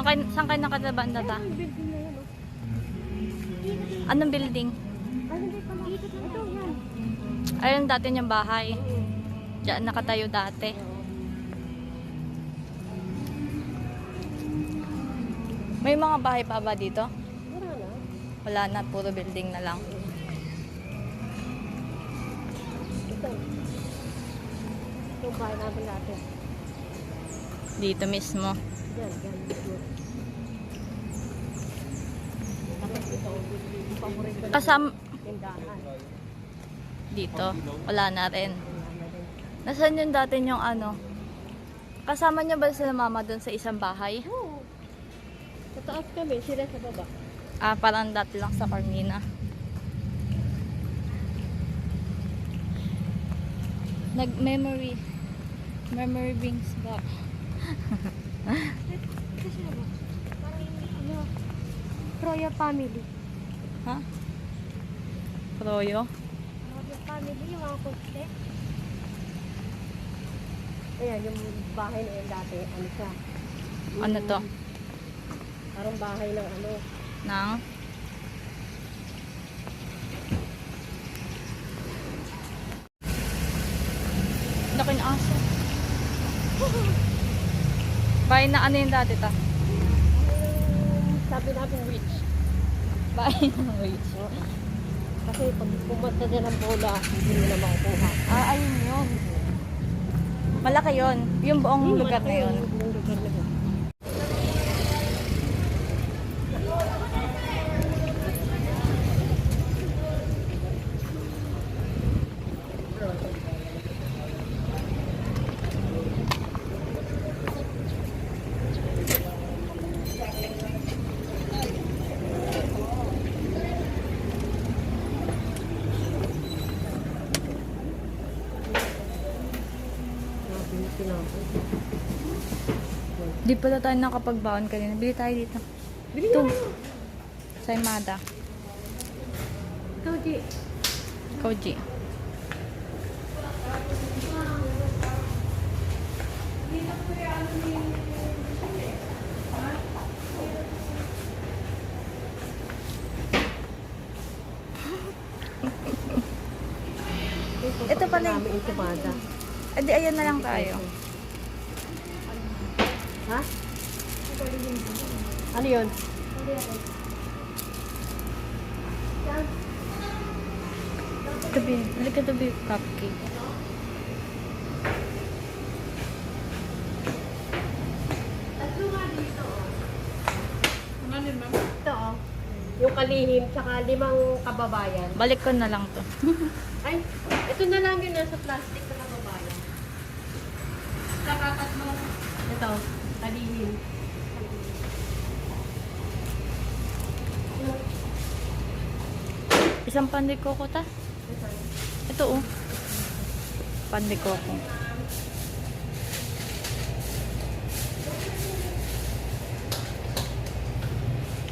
Saan kayo nakataba data? Ayun, building na yan, oh. Anong building? Ay, hindi pa lang. Ito, yan. Ayun dati niyang bahay. Diyan nakatayo dati. May mga bahay pa ba dito? Wala na. Wala na, puro building na lang. Ito. Ito bahay natin natin. Dito mismo. Yan, yan. Tapos ito, paborito na Kasam tindahan. dito. Wala na rin. Wala na rin. Nasaan yung dati yung ano? Kasama niya ba sila mama doon sa isang bahay? Oo. Sa taas kami, sila sa baba. Ah, parang dati lang sa Carmina. Nag-memory. Memory brings back. Ito sila ba? Parang ano, Troya family. Ha? Proyo? Troya family, yung mga kuste. Ayan, yung bahay na yun dati, ano siya? Ano to? Parang bahay ng ano. Nang? Laki ng aso. Bahay na ano yung dati ta? Sabi natin rich. Bahay ng witch. Kasi pag pumunta dyan ng bola, hindi mo na makukuha. Ah, ayun yun. Malaki yun. Yung buong lugar na yun. Yung lugar na yun. Di pala tayo nakapagbaon kanina. Bili tayo dito. Bili Ito. na. Sa Imada. Ikaw, G. Koji. Ito pala yung- Namin yung tumada. Edi, ayan na lang tayo. Ha? Ano yun? Tabi. Balik ka tabi yung cupcake. Ito, oh. Yung kalihim, tsaka 5 kababayan. Balik ko na lang to. Ay, ito na lang yun nasa plastic na kababayan. Tsaka 3. Ito, kalihim. Isang pandikoko ta. Ito oh. Pandikoko.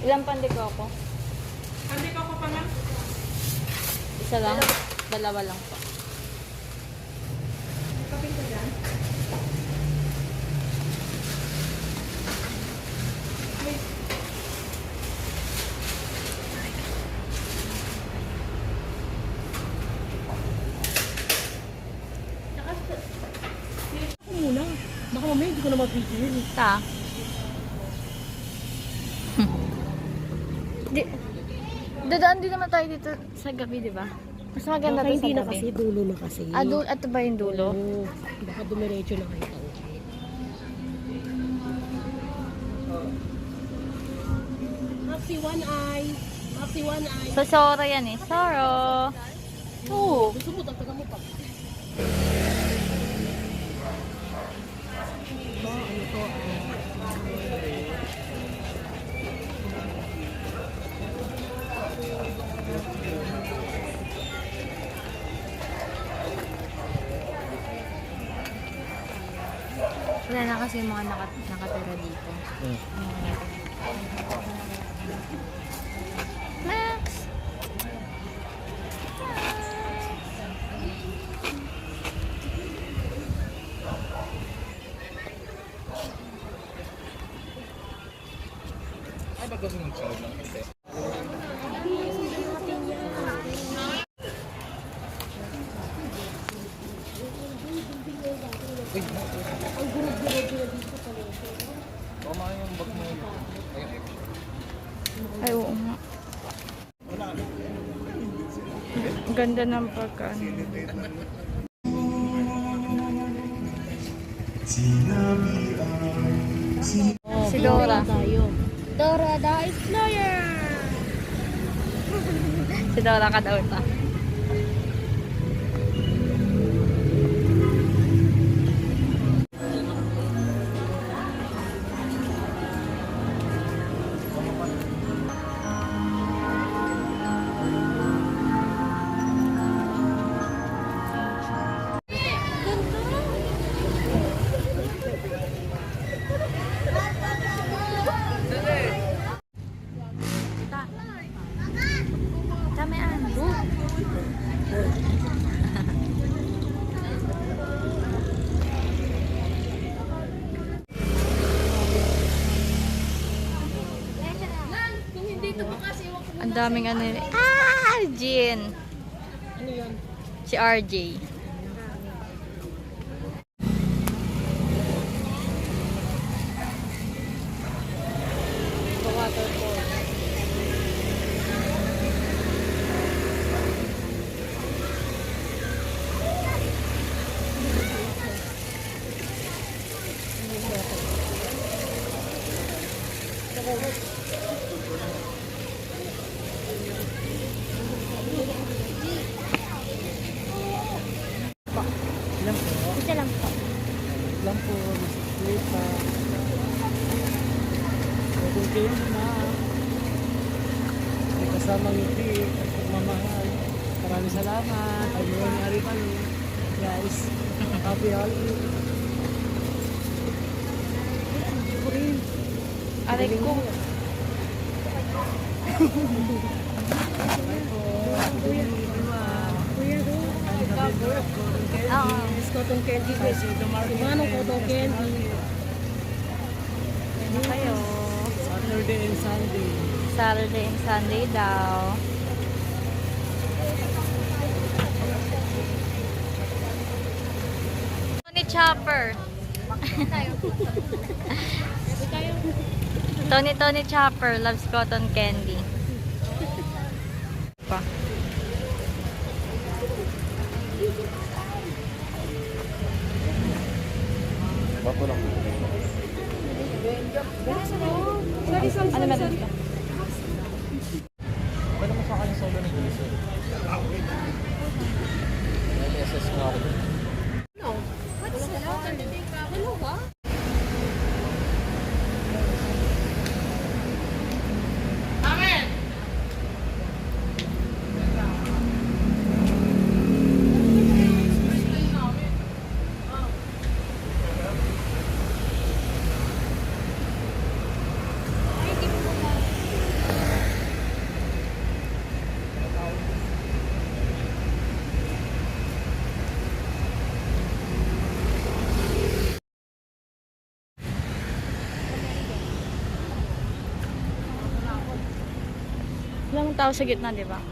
Ilang pandikoko? Pandikoko pa lang. Isa lang? Dalawa lang po. Kapin ko dyan. Ako muna. Baka mamaya hindi ko na mapigil. Ta. Di, dadaan din naman tayo dito sa gabi, di ba? Mas maganda Baka to sa hindi na gabi. kasi, dulo na kasi. Ah, ito ba yung dulo? Oo. Baka dumiretso na kayo. Maxi one eye. Maxi one eye. So, Soro yan eh. Soro. Oo. Gusto mo, tagtaga mo pa. Ano to? Wala na kasi yung mga nakatira dito. Max! ba sunod-sunod lang kasi? Uy, tama yung bag mo. Ayun. Ay, oo nga. Ang ganda ng pagkaan. Si Dora. Dora the Explorer! Si Dora ka daw ito. Tamaan. Kung hindi ito bukas, iwan ko. Ang daming ano yun. Ah! Jean. Ano yun? Si RJ. The waterfall. Isa lang po. Lang po, mas pa. Kung kayo na may kasamang ngiti at pagmamahal. Maraming salamat. Ay mo ni Aripan. Guys, happy holiday. Aray ko. Oo. Cotton candy guys. Manong cotton candy. Ano kayo? Saturday and Sunday. Saturday and Sunday daw. Tony Chopper. Tony Chopper loves cotton candy. Pa. Bato lang. Ano meron ka? Pwede mo sa akin yung solo ni Jason. May SS nga ako. Walang tao sa gitna, di ba?